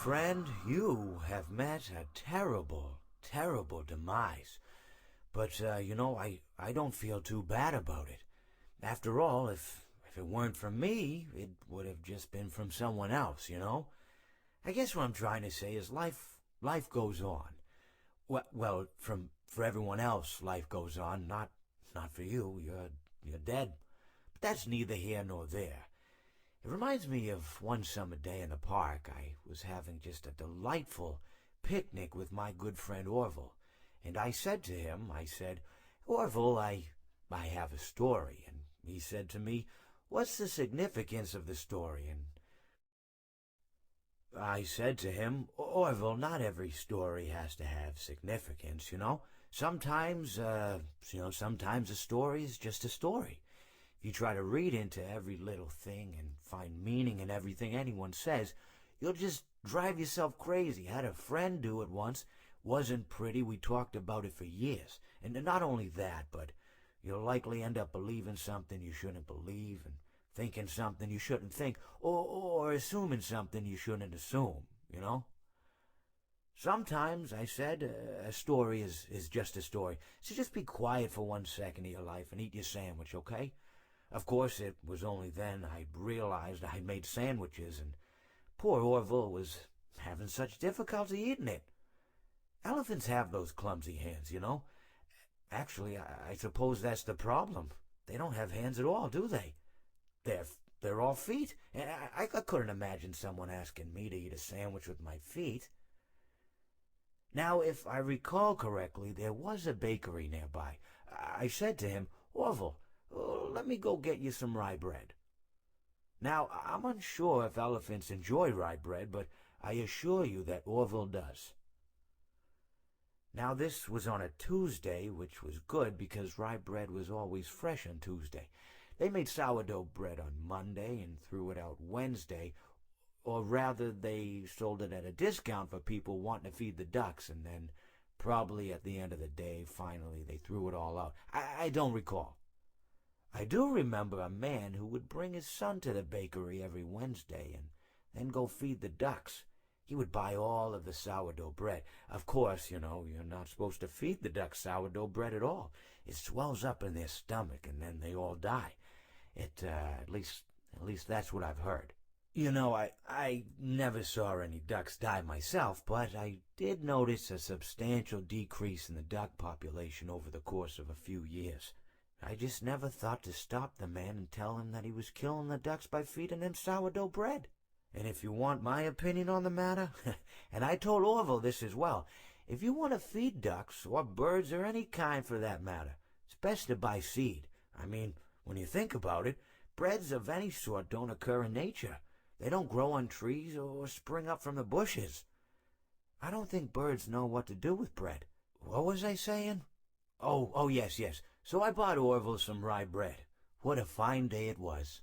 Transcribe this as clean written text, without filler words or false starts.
friend, you have met a terrible, terrible demise. But, I don't feel too bad about it. After all, if it weren't from me, it would have just been from someone else, you know? I guess what I'm trying to say is life goes on. Well, for everyone else, life goes on, not for you. You're dead. But that's neither here nor there. It reminds me of one summer day in the park. I was having just a delightful picnic with my good friend Orville. And I said to him, Orville, I have a story. And he said to me, what's the significance of the story? And I said to him, Orville, not every story has to have significance, you know? Sometimes a story is just a story. If you try to read into every little thing and find meaning in everything anyone says, you'll just drive yourself crazy. I had a friend do it once. Wasn't pretty. We talked about it for years. And not only that, but you'll likely end up believing something you shouldn't believe and thinking something you shouldn't think, or assuming something you shouldn't assume, you know? Sometimes, I said, a story is just a story. So just be quiet for 1 second of your life and eat your sandwich, okay? Of course, it was only then I realized I made sandwiches, and poor Orville was having such difficulty eating it. Elephants have those clumsy hands, you know. Actually, I suppose that's the problem. They don't have hands at all, do they? They're all feet. And I couldn't imagine someone asking me to eat a sandwich with my feet. Now, if I recall correctly, there was a bakery nearby. I said to him, Orville, let me go get you some rye bread. Now, I'm unsure if elephants enjoy rye bread, but I assure you that Orville does. Now, this was on a Tuesday, which was good because rye bread was always fresh on Tuesday. They made sourdough bread on Monday and threw it out Wednesday, or rather they sold it at a discount for people wanting to feed the ducks, and then probably at the end of the day, finally, they threw it all out. I don't recall. I do remember a man who would bring his son to the bakery every Wednesday and then go feed the ducks. He would buy all of the sourdough bread. Of course, you're not supposed to feed the ducks sourdough bread at all. It swells up in their stomach and then they all die. At least that's what I've heard. I never saw any ducks die myself, but I did notice a substantial decrease in the duck population over the course of a few years. I just never thought to stop the man and tell him that he was killing the ducks by feeding them sourdough bread. And if you want my opinion on the matter, and I told Orville this as well, if you want to feed ducks, or birds, or any kind for that matter, it's best to buy seed. I mean, when you think about it, breads of any sort don't occur in nature. They don't grow on trees or spring up from the bushes. I don't think birds know what to do with bread. What was I saying? Oh, yes. So I bought Orville some rye bread. What a fine day it was.